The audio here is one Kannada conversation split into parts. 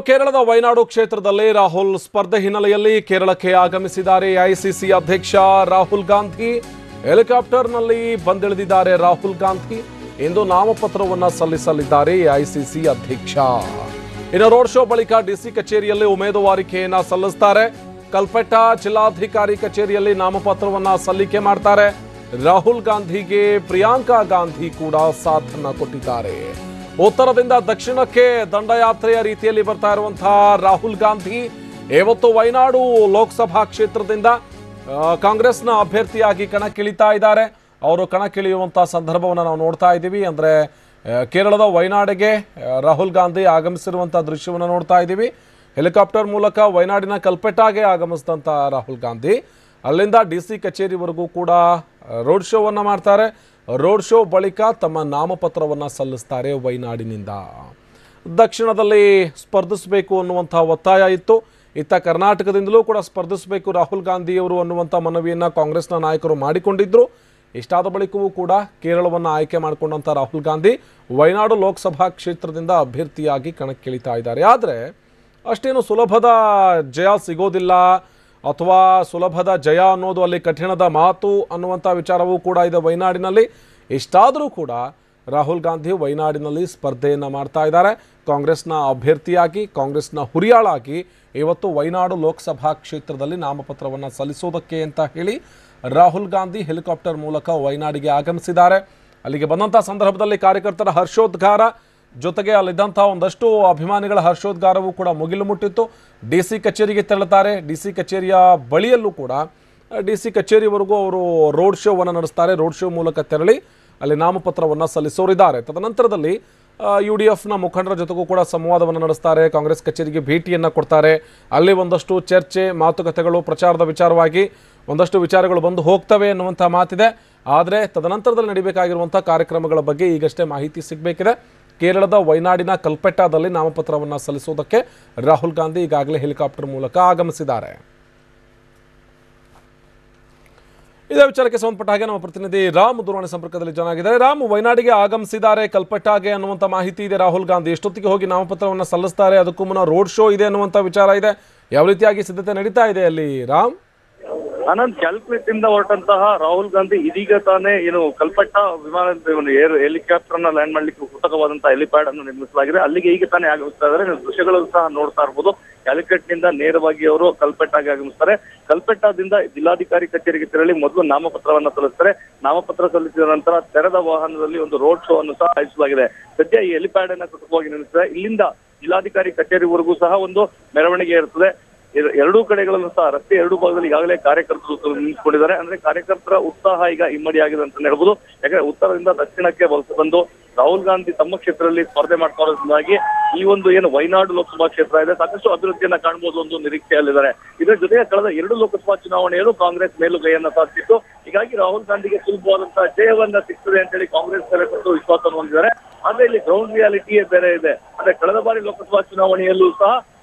ಕೇರಳದ ವಯನಾಡು ಕ್ಷೇತ್ರದಲ್ಲಿ ರಾಹುಲ್ ಸ್ಪರ್ಧೆ ಹಿನ್ನೆಲೆಯಲ್ಲಿ ಕೇರಳಕ್ಕೆ ಆಗಮಿಸಿದ್ದಾರೆ ಎಐಸಿಸಿ ಅಧ್ಯಕ್ಷ ರಾಹುಲ್ ಗಾಂಧಿ. ಹೆಲಿಕಾಪ್ಟರ್ನಲ್ಲಿ ಬಂದಿಳಿದಿದ್ದಾರೆ ರಾಹುಲ್ ಗಾಂಧಿ. ಇಂದು ನಾಮಪತ್ರವನ್ನು ಸಲ್ಲಿಸಲಿದ್ದಾರೆ ಎಐಸಿಸಿ ಅಧ್ಯಕ್ಷ. ಇನ್ನು ರೋಡ್ ಶೋ ಬಳಿಕ ಡಿಸಿ ಕಚೇರಿಯಲ್ಲಿ ಉಮೇದುವಾರಿಕೆಯನ್ನ ಸಲ್ಲಿಸುತ್ತಾರೆ. ಕಲ್ಪೆಟ್ಟ ಜಿಲ್ಲಾಧಿಕಾರಿ ಕಚೇರಿಯಲ್ಲಿ ನಾಮಪತ್ರವನ್ನ ಸಲ್ಲಿಕೆ ಮಾಡ್ತಾರೆ. ರಾಹುಲ್ ಗಾಂಧಿಗೆ ಪ್ರಿಯಾಂಕಾ ಗಾಂಧಿ ಕೂಡ ಸಾಥನ್ನ ಕೊಟ್ಟಿದ್ದಾರೆ. ಉತ್ತರದಿಂದ ದಕ್ಷಿಣಕ್ಕೆ ದಂಡಯಾತ್ರೆಯ ರೀತಿಯಲ್ಲಿ ಬರ್ತಾ ಇರುವಂತಹ ರಾಹುಲ್ ಗಾಂಧಿ ಇವತ್ತು ವಯನಾಡು ಲೋಕಸಭಾ ಕ್ಷೇತ್ರದಿಂದ ಕಾಂಗ್ರೆಸ್ನ ಅಭ್ಯರ್ಥಿಯಾಗಿ ಕಣಕ್ಕಿಳಿತಾ ಇದ್ದಾರೆ. ಅವರು ಕಣಕ್ಕಿಳಿಯುವಂತಹ ಸಂದರ್ಭವನ್ನು ನಾವು ನೋಡ್ತಾ ಇದ್ದೀವಿ. ಅಂದರೆ ಕೇರಳದ ವಯನಾಡಿಗೆ ರಾಹುಲ್ ಗಾಂಧಿ ಆಗಮಿಸಿರುವಂತಹ ದೃಶ್ಯವನ್ನು ನೋಡ್ತಾ ಇದ್ದೀವಿ. ಹೆಲಿಕಾಪ್ಟರ್ ಮೂಲಕ ವಯನಾಡಿನ ಕಲ್ಪೆಟ್ಟಾಗೆ ಆಗಮಿಸಿದಂಥ ರಾಹುಲ್ ಗಾಂಧಿ ಅಲ್ಲಿಂದ ಡಿಸಿ ಕಚೇರಿವರೆಗೂ ಕೂಡ ರೋಡ್ ಶೋವನ್ನು ಮಾಡ್ತಾರೆ. ರೋಡ್ ಶೋ ಬಳಿಕ ತಮ್ಮ ನಾಮಪತ್ರವನ್ನು ಸಲ್ಲಿಸ್ತಾರೆ. ವಯನಾಡಿನಿಂದ ದಕ್ಷಿಣದಲ್ಲಿ ಸ್ಪರ್ಧಿಸಬೇಕು ಅನ್ನುವಂಥ ಒತ್ತಾಯ ಇತ್ತು. ಇತ್ತ ಕರ್ನಾಟಕದಿಂದಲೂ ಕೂಡ ಸ್ಪರ್ಧಿಸಬೇಕು ರಾಹುಲ್ ಗಾಂಧಿಯವರು ಅನ್ನುವಂಥ ಮನವಿಯನ್ನು ಕಾಂಗ್ರೆಸ್ನ ನಾಯಕರು ಮಾಡಿಕೊಂಡಿದ್ದರು. ಇಷ್ಟಾದ ಬಳಿಕವೂ ಕೂಡ ಕೇರಳವನ್ನು ಆಯ್ಕೆ ಮಾಡಿಕೊಂಡಂಥ ರಾಹುಲ್ ಗಾಂಧಿ ವಯನಾಡು ಲೋಕಸಭಾ ಕ್ಷೇತ್ರದಿಂದ ಅಭ್ಯರ್ಥಿಯಾಗಿ ಕಣಕ್ಕಿಳಿತಾ ಇದ್ದಾರೆ. ಆದರೆ ಅಷ್ಟೇನು ಸುಲಭದ ಜಯ ಸಿಗೋದಿಲ್ಲ ಅಥವಾ ಸುಲಭದ ಜಯ ಅನ್ನೋದು ಅಲ್ಲಿ ಕಠಿಣದ ಮಾತು ಅನ್ನುವಂಥ ವಿಚಾರವೂ ಕೂಡ ಇದೆ ವಯನಾಡಿನಲ್ಲಿ. ಇಷ್ಟಾದರೂ ಕೂಡ ರಾಹುಲ್ ಗಾಂಧಿ ವಯನಾಡಿನಲ್ಲಿ ಸ್ಪರ್ಧೆಯನ್ನು ಮಾಡ್ತಾ ಇದ್ದಾರೆ. ಕಾಂಗ್ರೆಸ್ನ ಅಭ್ಯರ್ಥಿಯಾಗಿ, ಕಾಂಗ್ರೆಸ್ನ ಹುರಿಯಾಳಾಗಿ ಇವತ್ತು ವಯನಾಡು ಲೋಕಸಭಾ ಕ್ಷೇತ್ರದಲ್ಲಿ ನಾಮಪತ್ರವನ್ನು ಸಲ್ಲಿಸೋದಕ್ಕೆ ಅಂತ ಹೇಳಿ ರಾಹುಲ್ ಗಾಂಧಿ ಹೆಲಿಕಾಪ್ಟರ್ ಮೂಲಕ ವಯನಾಡಿಗೆ ಆಗಮಿಸಿದ್ದಾರೆ. ಅಲ್ಲಿಗೆ ಬಂದಂಥ ಸಂದರ್ಭದಲ್ಲಿ ಕಾರ್ಯಕರ್ತರ ಹರ್ಷೋದ್ಗಾರ ಜೊತೆಗೆ ಅಲ್ಲಿದ್ದಂಥ ಒಂದಷ್ಟು ಅಭಿಮಾನಿಗಳ ಹರ್ಷೋದ್ಗಾರವೂ ಕೂಡ ಮುಗಿಲು ಮುಟ್ಟಿತ್ತು. ಡಿಸಿ ಕಚೇರಿಗೆ ತೆರಳುತ್ತಾರೆ. ಡಿಸಿ ಕಚೇರಿಯ ಬಳಿಯಲ್ಲೂ ಕೂಡ ಡಿಸಿ ಕಚೇರಿವರೆಗೂ ಅವರು ರೋಡ್ ಶೋವನ್ನು ನಡೆಸ್ತಾರೆ. ರೋಡ್ ಶೋ ಮೂಲಕ ತೆರಳಿ ಅಲ್ಲಿ ನಾಮಪತ್ರವನ್ನು ಸಲ್ಲಿಸೋರಿದ್ದಾರೆ. ತದನಂತರದಲ್ಲಿ UDFನ ಮುಖಂಡರ ಜೊತೆಗೂ ಕೂಡ ಸಂವಾದವನ್ನು ನಡೆಸ್ತಾರೆ. ಕಾಂಗ್ರೆಸ್ ಕಚೇರಿಗೆ ಭೇಟಿಯನ್ನು ಕೊಡ್ತಾರೆ. ಅಲ್ಲಿ ಒಂದಷ್ಟು ಚರ್ಚೆ, ಮಾತುಕತೆಗಳು, ಪ್ರಚಾರದ ವಿಚಾರವಾಗಿ ಒಂದಷ್ಟು ವಿಚಾರಗಳು ಬಂದು ಹೋಗ್ತವೆ ಅನ್ನುವಂಥ ಮಾತಿದೆ. ಆದರೆ ತದನಂತರದಲ್ಲಿ ನಡೀಬೇಕಾಗಿರುವಂಥ ಕಾರ್ಯಕ್ರಮಗಳ ಬಗ್ಗೆ ಈಗಷ್ಟೇ ಮಾಹಿತಿ ಸಿಗಬೇಕಿದೆ. ಕೇರಳದ ವಯನಾಡಿನ ಕಲ್ಪೆಟ್ಟಾದಲ್ಲಿ ನಾಮಪತ್ರವನ್ನು ಸಲ್ಲಿಸುವುದಕ್ಕೆ ರಾಹುಲ್ ಗಾಂಧಿ ಈಗಾಗಲೇ ಹೆಲಿಕಾಪ್ಟರ್ ಮೂಲಕ ಆಗಮಿಸಿದ್ದಾರೆ. ಇದೇ ವಿಚಾರಕ್ಕೆ ಸಂಬಂಧಪಟ್ಟ ಹಾಗೆ ನಮ್ಮ ಪ್ರತಿನಿಧಿ ರಾಮ್ ದೂರವಾಣಿ ಸಂಪರ್ಕದಲ್ಲಿ ಜೊತೆಯಾಗಿದ್ದಾರೆ. ರಾಮ್, ವಯನಾಡಿಗೆ ಆಗಮಿಸಿದ್ದಾರೆ ಕಲ್ಪೆಟ್ಟಾಗೆ ಅನ್ನುವಂಥ ಮಾಹಿತಿ ಇದೆ. ರಾಹುಲ್ ಗಾಂಧಿ ಎಷ್ಟೊತ್ತಿಗೆ ಹೋಗಿ ನಾಮಪತ್ರವನ್ನು ಸಲ್ಲಿಸ್ತಾರೆ? ಅದಕ್ಕೂ ಮುನ್ನ ರೋಡ್ ಶೋ ಇದೆ ಅನ್ನುವಂಥ ವಿಚಾರ ಇದೆ. ಯಾವ ರೀತಿಯಾಗಿ ಸಿದ್ಧತೆ ನಡೀತಾ ಇದೆ ಅಲ್ಲಿ ರಾಮ್? ಆನಂದ್, ಕ್ಯಾಲ್ಕುಲೇಟ್ ಹೊರಟಂತಹ ರಾಹುಲ್ ಗಾಂಧಿ ಇದೀಗ ತಾನೇ ಕಲ್ಪಟ್ಟ ಹೆಲಿಕಾಪ್ಟರ್ ನ ಲ್ಯಾಂಡ್ ಮಾಡ್ಲಿಕ್ಕೆ ಕೃತಕವಾದಂತಹ ಹೆಲಿಪ್ಯಾಡ್ ಅನ್ನು ನಿರ್ಮಿಸಲಾಗಿದೆ. ಅಲ್ಲಿಗೆ ಈಗ ತಾನೇ ಆಗಮಿಸ್ತಾ ಇದ್ದಾರೆ. ದೃಶ್ಯಗಳು ಸಹ ನೋಡ್ತಾ ಇರಬಹುದು. ಕ್ಯಾಲ್ಕುಲೇಟ್ ನಿಂದ ನೇರವಾಗಿ ಅವರು ಕಲ್ಪೆಟ್ಟಾಗಿ ಆಗಮಿಸ್ತಾರೆ. ಕಲ್ಪೆಟ್ಟಾದಿಂದ ಜಿಲ್ಲಾಧಿಕಾರಿ ಕಚೇರಿಗೆ ತೆರಳಿ ಮೊದಲು ನಾಮಪತ್ರವನ್ನ ಸಲ್ಲಿಸ್ತಾರೆ. ನಾಮಪತ್ರ ಸಲ್ಲಿಸಿದ ನಂತರ ತೆರೆದ ವಾಹನದಲ್ಲಿ ಒಂದು ರೋಡ್ ಶೋ ಅನ್ನು ಸಹ ಆಯೋಜಿಸಲಾಗಿದೆ. ಸದ್ಯ ಈ ಹೆಲಿಪ್ಯಾಡ್ ಅನ್ನ ಕೃತಕವಾಗಿ ನಿರ್ಮಿಸಿದ್ದಾರೆ. ಇಲ್ಲಿಂದ ಜಿಲ್ಲಾಧಿಕಾರಿ ಕಚೇರಿವರೆಗೂ ಸಹ ಒಂದು ಮೆರವಣಿಗೆ ಇರುತ್ತದೆ. ಎರಡೂ ಕಡೆಗಳಲ್ಲೂ ಸಹ ರಸ್ತೆ ಎರಡೂ ಭಾಗದಲ್ಲಿ ಈಗಾಗಲೇ ಕಾರ್ಯಕರ್ತರು ನಿಂತ್ಕೊಂಡಿದ್ದಾರೆ. ಅಂದ್ರೆ ಕಾರ್ಯಕರ್ತರ ಉತ್ಸಾಹ ಈಗ ಇಮ್ಮಡಿಯಾಗಿದೆ ಅಂತ ಹೇಳ್ಬೋದು. ಯಾಕಂದ್ರೆ ಉತ್ತರದಿಂದ ದಕ್ಷಿಣಕ್ಕೆ ವಲಸೆ ಬಂದು ರಾಹುಲ್ ಗಾಂಧಿ ತಮ್ಮ ಕ್ಷೇತ್ರದಲ್ಲಿ ಸ್ಪರ್ಧೆ ಮಾಡ್ತಾ ಇರೋದ್ರಿಂದಾಗಿ ಈ ಒಂದು ವಯನಾಡು ಲೋಕಸಭಾ ಕ್ಷೇತ್ರ ಇದೆ, ಸಾಕಷ್ಟು ಅಭಿವೃದ್ಧಿಯನ್ನ ಕಾಣಬಹುದು ಒಂದು ನಿರೀಕ್ಷೆಯಲ್ಲಿದ್ದಾರೆ. ಇದರ ಜೊತೆಗೆ ಕಳೆದ 2 ಲೋಕಸಭಾ ಚುನಾವಣೆಯಲ್ಲೂ ಕಾಂಗ್ರೆಸ್ ಮೇಲುಗೈಯನ್ನ ಸಾಧಿಸಿತ್ತು. ಹೀಗಾಗಿ ರಾಹುಲ್ ಗಾಂಧಿಗೆ ಸುಲಭವಾದಂತಹ ಜಯವನ್ನ ಸಿಗ್ತದೆ ಅಂತ ಹೇಳಿ ಕಾಂಗ್ರೆಸ್ ಕಾರ್ಯಕರ್ತರು ವಿಶ್ವಾಸವನ್ನು ಹೊಂದಿದ್ದಾರೆ. ಆದ್ರೆ ಇಲ್ಲಿ ಗ್ರೌಂಡ್ ರಿಯಾಲಿಟಿಯೇ ಬೇರೆ ಇದೆ. ಅಂದ್ರೆ ಕಳೆದ ಬಾರಿ ಲೋಕಸಭಾ ಚುನಾವಣೆಯಲ್ಲೂ ಸಹ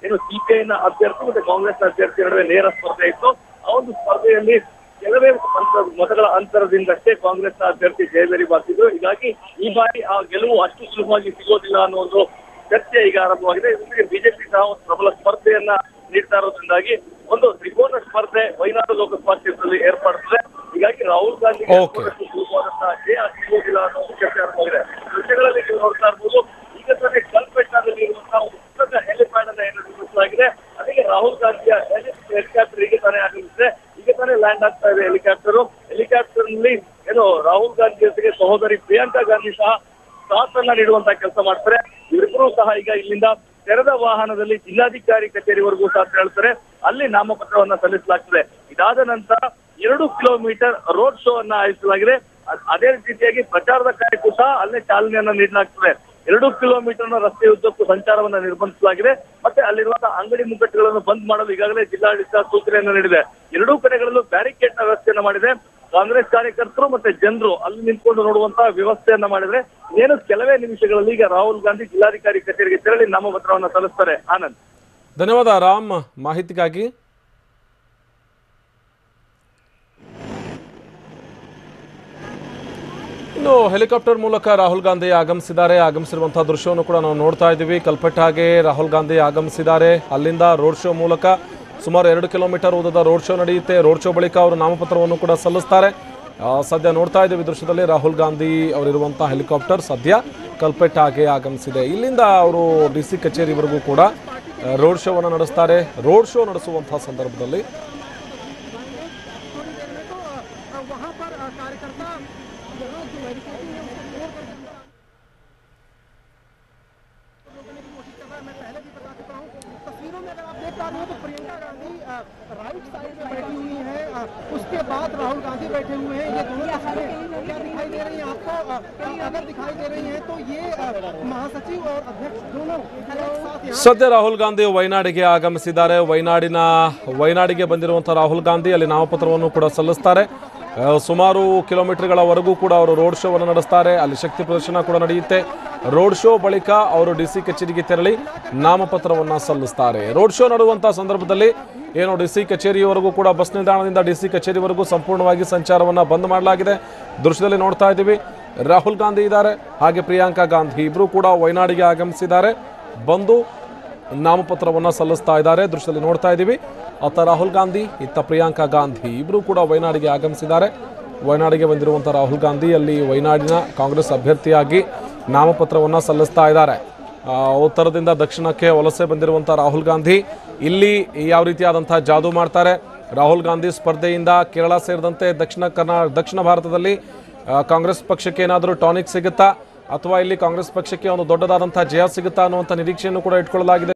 ಸಿಪಿಐನ ಅಭ್ಯರ್ಥಿ ಮತ್ತೆ ಕಾಂಗ್ರೆಸ್ನ ಅಭ್ಯರ್ಥಿ ನಡುವೆ ನೇರ ಸ್ಪರ್ಧೆ ಇತ್ತು. ಆ ಒಂದು ಸ್ಪರ್ಧೆಯಲ್ಲಿ ಕೆಲವೇ ಮತಗಳ ಅಂತರದಿಂದಷ್ಟೇ ಕಾಂಗ್ರೆಸ್ನ ಅಭ್ಯರ್ಥಿ ಜಯಬೇರಿ ಬಾರಿಸಿದ್ರು. ಹೀಗಾಗಿ ಈ ಬಾರಿ ಆ ಗೆಲುವು ಅಷ್ಟು ಸುಲಭವಾಗಿ ಸಿಗೋದಿಲ್ಲ ಅನ್ನೋ ಒಂದು ಚರ್ಚೆ ಈಗ ಆರಂಭವಾಗಿದೆ. ಜೊತೆಗೆ ಬಿಜೆಪಿ ಸಹ ಒಂದು ಪ್ರಬಲ ಸ್ಪರ್ಧೆಯನ್ನ ನೀಡ್ತಾ ಇರೋದ್ರಿಂದಾಗಿ ಒಂದು ತ್ರಿಕೋನ ಸ್ಪರ್ಧೆ ವಯನಾಡು ಲೋಕಸಭಾ ಕ್ಷೇತ್ರದಲ್ಲಿ ಏರ್ಪಡುತ್ತದೆ. ಹೀಗಾಗಿ ರಾಹುಲ್ ಗಾಂಧಿ ಸುಲಭವಾದಂತಹ ಜಯ ಸಿಗೋದಿಲ್ಲ ಅನ್ನೋ ಒಂದು ಚರ್ಚೆ ಆರಂಭವಾಗಿದೆ. ದೃಶ್ಯಗಳಲ್ಲಿ ನೀವು ನೋಡ್ತಾ ಇರ್ಬೋದು. ಈಗ ತಾನೇ ಕಲ್ಪೆಟ್ಟಾದಲ್ಲಿ ಇರುವಂತಹ ಪುಸ್ತಕ ಹೆಲಿಪ್ಯಾಡ್ ಅನ್ನ ನಿರ್ಮಿಸಲಾಗಿದೆ. ಅದಕ್ಕೆ ರಾಹುಲ್ ಗಾಂಧಿಯ ಹೆಲಿಕಾಪ್ಟರ್ ಈಗ ತಾನೇ ಆಗಮಿಸಿದೆ. ಈಗ ತಾನೇ ಲ್ಯಾಂಡ್ ಆಗ್ತಾ ಇದೆ ಹೆಲಿಕಾಪ್ಟರ್ ನಲ್ಲಿ ರಾಹುಲ್ ಗಾಂಧಿ ಜೊತೆಗೆ ಸಹೋದರಿ ಪ್ರಿಯಾಂಕಾ ಗಾಂಧಿ ಸಹ ಸಾಥನ್ನ ನೀಡುವಂತಹ ಕೆಲಸ ಮಾಡ್ತಾರೆ. ಇವರಿಬ್ಬರು ಸಹ ಈಗ ಇಲ್ಲಿಂದ ತೆರೆದ ವಾಹನದಲ್ಲಿ ಜಿಲ್ಲಾಧಿಕಾರಿ ಕಚೇರಿವರೆಗೂ ಸಹ ತೆರಳುತ್ತಾರೆ. ಅಲ್ಲಿ ನಾಮಪತ್ರವನ್ನ ಸಲ್ಲಿಸಲಾಗ್ತದೆ. ಇದಾದ ನಂತರ 2 ಕಿಲೋಮೀಟರ್ ರೋಡ್ ಶೋ ಅನ್ನ ಆಯೋಜಿಸಲಾಗಿದೆ. ಅದೇ ರೀತಿಯಾಗಿ ಪ್ರಚಾರದ ಕಾರ್ಯಕ್ಕೂ ಸಹ ಅಲ್ಲೇ ಚಾಲನೆಯನ್ನ ನೀಡಲಾಗ್ತದೆ. 2 ಕಿಲೋಮೀಟರ್ನ ರಸ್ತೆ ಉದ್ದಕ್ಕೂ ಸಂಚಾರವನ್ನ ನಿರ್ಬಂಧಿಸಲಾಗಿದೆ. ಮತ್ತೆ ಅಲ್ಲಿರುವಂತಹ ಅಂಗಡಿ ಮುಗ್ಗಟ್ಟುಗಳನ್ನು ಬಂದ್ ಮಾಡಲು ಈಗಾಗಲೇ ಜಿಲ್ಲಾಡಳಿತ ಸೂಚನೆಯನ್ನು ನೀಡಿದೆ. ಎರಡೂ ಕಡೆಗಳಲ್ಲೂ ಬ್ಯಾರಿಕೇಡ್ ನ ವ್ಯವಸ್ಥೆಯನ್ನ ಮಾಡಿದೆ. ಕಾಂಗ್ರೆಸ್ ಕಾರ್ಯಕರ್ತರು ಮತ್ತೆ ಜನರು ಅಲ್ಲಿ ನಿಂತ್ಕೊಂಡು ನೋಡುವಂತಹ ವ್ಯವಸ್ಥೆಯನ್ನ ಮಾಡಿದ್ರೆ ಏನು ಕೆಲವೇ ನಿಮಿಷಗಳಲ್ಲಿ ಈಗ ರಾಹುಲ್ ಗಾಂಧಿ ಜಿಲ್ಲಾಧಿಕಾರಿ ಕಚೇರಿಗೆ ತೆರಳಿ ನಾಮಪತ್ರವನ್ನ ಸಲ್ಲಿಸ್ತಾರೆ. ಆನಂದ್, ಧನ್ಯವಾದ ರಾಮ್ ಮಾಹಿತಿಗಾಗಿ. ಇನ್ನು ಹೆಲಿಕಾಪ್ಟರ್ ಮೂಲಕ ರಾಹುಲ್ ಗಾಂಧಿ ಆಗಮಿಸಿರುವಂತಹ ದೃಶ್ಯವನ್ನು ಕೂಡ ನಾವು ನೋಡ್ತಾ ಇದ್ದೀವಿ. ಕಲ್ಪೆಟ್ಟಾಗೆ ರಾಹುಲ್ ಗಾಂಧಿ ಆಗಮಿಸಿದ್ದಾರೆ. ಅಲ್ಲಿಂದ ರೋಡ್ ಶೋ ಮೂಲಕ ಸುಮಾರು 2 ಕಿಲೋಮೀಟರ್ ಉದ್ದದ ರೋಡ್ ಶೋ ನಡೆಯುತ್ತೆ. ರೋಡ್ ಶೋ ಬಳಿಕ ಅವರು ನಾಮಪತ್ರವನ್ನು ಕೂಡ ಸಲ್ಲಿಸ್ತಾರೆ. ಸದ್ಯ ನೋಡ್ತಾ ಇದ್ದೀವಿ ದೃಶ್ಯದಲ್ಲಿ ರಾಹುಲ್ ಗಾಂಧಿ ಅವರಿರುವಂತಹ ಹೆಲಿಕಾಪ್ಟರ್ ಸದ್ಯ ಕಲ್ಪೆಟ್ಟಾಗೆ ಆಗಮಿಸಿದೆ. ಇಲ್ಲಿಂದ ಅವರು DC ಕಚೇರಿವರೆಗೂ ಕೂಡ ರೋಡ್ ಶೋವನ್ನು ನಡೆಸ್ತಾರೆ. ರೋಡ್ ಶೋ ನಡೆಸುವಂತಹ ಸಂದರ್ಭದಲ್ಲಿ तस्वीरों में अगर आप देख पा रहे हो तो प्रियंका गांधी राइट साइड में बैठी हुई है, उसके बाद राहुल गांधी बैठे हुए हैं। ये दोनों तस्वीरें क्या दिखाई दे रही हैं आपको? अगर दिखाई दे रही हैं तो ये महासचिव और अध्यक्ष दोनों ಸದ್ಯ ರಾಹುಲ್ ಗಾಂಧಿ ವಯನಾಡಿಗೆ ಆಗಮಿಸಿದ್ದಾರೆ. ವಯನಾಡಿಗೆ ಬಂದಿರುವಂತಹ ರಾಹುಲ್ ಗಾಂಧಿ ಅಲ್ಲಿ ನಾಮಪತ್ರವನ್ನು ಕೂಡ ಸಲ್ಲಿಸ್ತಾರೆ. ಸುಮಾರು ಕಿಲೋಮೀಟರ್ಗಳವರೆಗೂ ಕೂಡ ಅವರು ರೋಡ್ ಶೋವನ್ನು ನಡೆಸ್ತಾರೆ. ಅಲ್ಲಿ ಶಕ್ತಿ ಪ್ರದರ್ಶನ ಕೂಡ ನಡೆಯುತ್ತೆ. ರೋಡ್ ಶೋ ಬಳಿಕ ಅವರು DC ಕಚೇರಿಗೆ ತೆರಳಿ ನಾಮಪತ್ರವನ್ನು ಸಲ್ಲಿಸ್ತಾರೆ. ರೋಡ್ ಶೋ ನಡೆಯುವಂತಹ ಸಂದರ್ಭದಲ್ಲಿ ಏನು DC ಕಚೇರಿಯವರೆಗೂ ಕೂಡ ಬಸ್ ನಿಲ್ದಾಣದಿಂದ DC ಕಚೇರಿವರೆಗೂ ಸಂಪೂರ್ಣವಾಗಿ ಸಂಚಾರವನ್ನು ಬಂದ್ ಮಾಡಲಾಗಿದೆ. ದೃಶ್ಯದಲ್ಲಿ ನೋಡ್ತಾ ಇದ್ದೀವಿ ರಾಹುಲ್ ಗಾಂಧಿ ಇದ್ದಾರೆ, ಹಾಗೆ ಪ್ರಿಯಾಂಕಾ ಗಾಂಧಿ ಇಬ್ಬರು ಕೂಡ ವಯನಾಡಿಗೆ ಆಗಮಿಸಿದ್ದಾರೆ. ಬಂದು ನಾಮಪತ್ರವನ್ನು ಸಲ್ಲಿಸ್ತಾ ಇದ್ದಾರೆ. ದೃಶ್ಯದಲ್ಲಿ ನೋಡ್ತಾ ಇದ್ದೀವಿ ಅತ್ತ ರಾಹುಲ್ ಗಾಂಧಿ ಇತ್ತ ಪ್ರಿಯಾಂಕಾ ಗಾಂಧಿ ಇಬ್ಬರು ಕೂಡ ವಯನಾಡಿಗೆ ಆಗಮಿಸಿದ್ದಾರೆ. ವಯನಾಡಿಗೆ ಬಂದಿರುವಂಥ ರಾಹುಲ್ ಗಾಂಧಿ ಅಲ್ಲಿ ವಯನಾಡಿನ ಕಾಂಗ್ರೆಸ್ ಅಭ್ಯರ್ಥಿಯಾಗಿ ನಾಮಪತ್ರವನ್ನು ಸಲ್ಲಿಸ್ತಾ ಇದ್ದಾರೆ. ಉತ್ತರದಿಂದ ದಕ್ಷಿಣಕ್ಕೆ ವಲಸೆ ಬಂದಿರುವಂಥ ರಾಹುಲ್ ಗಾಂಧಿ ಇಲ್ಲಿ ಯಾವ ರೀತಿಯಾದಂತಹ ಜಾದೂ ಮಾಡ್ತಾರೆ. ರಾಹುಲ್ ಗಾಂಧಿ ಸ್ಪರ್ಧೆಯಿಂದ ಕೇರಳ ಸೇರಿದಂತೆ ದಕ್ಷಿಣ ಭಾರತದಲ್ಲಿ ಕಾಂಗ್ರೆಸ್ ಪಕ್ಷಕ್ಕೆ ಏನಾದರೂ ಟಾನಿಕ್ ಸಿಗುತ್ತಾ ಅಥವಾ ಇಲ್ಲಿ ಕಾಂಗ್ರೆಸ್ ಪಕ್ಷಕ್ಕೆ ಒಂದು ದೊಡ್ಡದಾದಂತಹ ಜಯ ಸಿಗುತ್ತಾ ಅನ್ನುವಂಥ ನಿರೀಕ್ಷೆಯನ್ನು ಕೂಡ ಇಟ್ಕೊಳ್ಳಲಾಗಿದೆ.